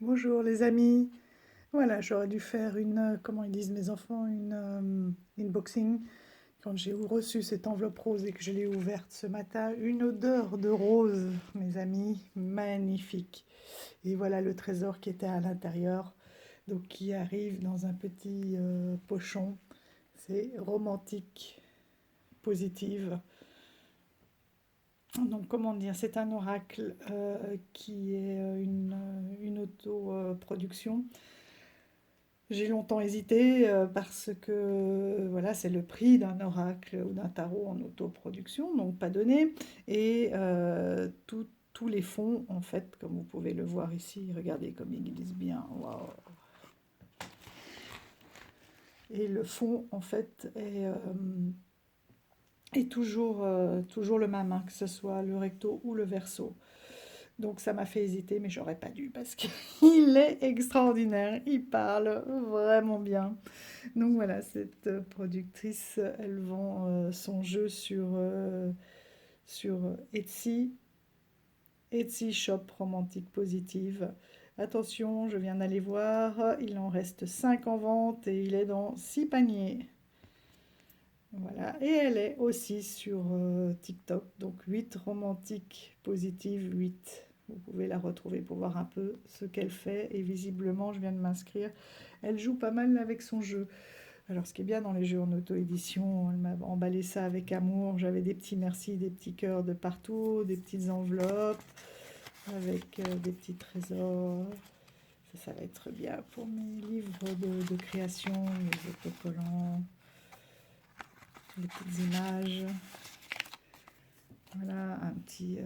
Bonjour les amis. Voilà, j'aurais dû faire comment ils disent mes enfants, unboxing. Quand j'ai reçu cette enveloppe rose et que je l'ai ouverte ce matin, une odeur de rose, mes amis, magnifique. Et voilà le trésor qui était à l'intérieur, donc qui arrive dans un petit pochon. C'est romantique, positive. Donc comment dire, c'est un oracle qui est une autoproduction. J'ai longtemps hésité parce que voilà, c'est le prix d'un oracle ou d'un tarot en autoproduction, donc pas donné. Et tous les fonds, en fait, comme vous pouvez le voir ici, regardez comme ils glissent bien. Waouh. Et le fond, en fait, est toujours le même, hein, que ce soit le recto ou le verso. Donc ça m'a fait hésiter, mais j'aurais pas dû parce qu'il est extraordinaire. Il parle vraiment bien. Donc voilà, cette productrice, elle vend son jeu sur Etsy, Etsy Shop Romantique Positive. Attention, je viens d'aller voir, il en reste 5 en vente et il est dans 6 paniers. Voilà, et elle est aussi sur TikTok, donc 8 romantiques positives 8. Vous pouvez la retrouver pour voir un peu ce qu'elle fait et visiblement, je viens de m'inscrire. Elle joue pas mal avec son jeu. Alors, ce qui est bien dans les jeux en auto-édition, elle m'a emballé ça avec amour. J'avais des petits merci, des petits cœurs de partout, des petites enveloppes avec des petits trésors. Ça va être bien pour mes livres de création, les autocollants, les petites images. Voilà, un petit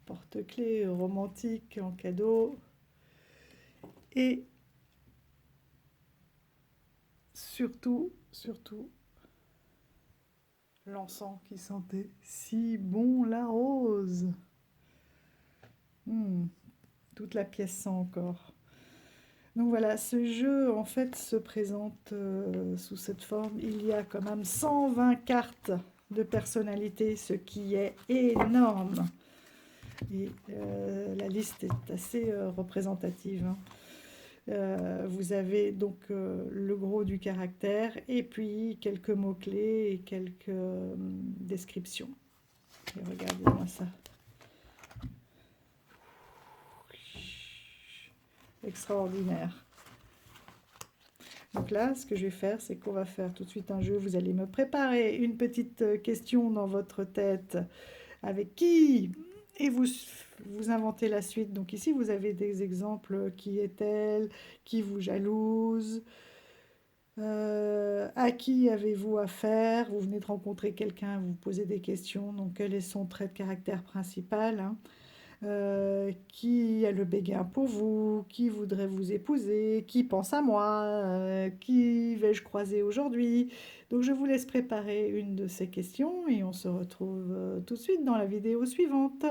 porte-clés romantique en cadeau. Et surtout, l'encens qui sentait si bon la rose. Hmm, toute la pièce sent encore. Donc voilà, ce jeu en fait se présente sous cette forme. Il y a quand même 120 cartes de personnalité, ce qui est énorme. Et la liste est assez représentative, hein. Vous avez donc le gros du caractère et puis quelques mots-clés et quelques descriptions. Et regardez-moi ça. Extraordinaire. Donc là, ce que je vais faire, c'est qu'on va faire tout de suite un jeu. Vous allez me préparer une petite question dans votre tête. Avec qui? Et vous inventez la suite. Donc ici, vous avez des exemples. Qui est-elle? Qui vous jalouse? À qui avez-vous affaire? Vous venez de rencontrer quelqu'un, vous vous posez des questions. Donc quel est son trait de caractère principal, hein? Qui a le béguin pour vous, qui voudrait vous épouser, qui pense à moi, qui vais-je croiser aujourd'hui. Donc je vous laisse préparer une de ces questions et on se retrouve tout de suite dans la vidéo suivante.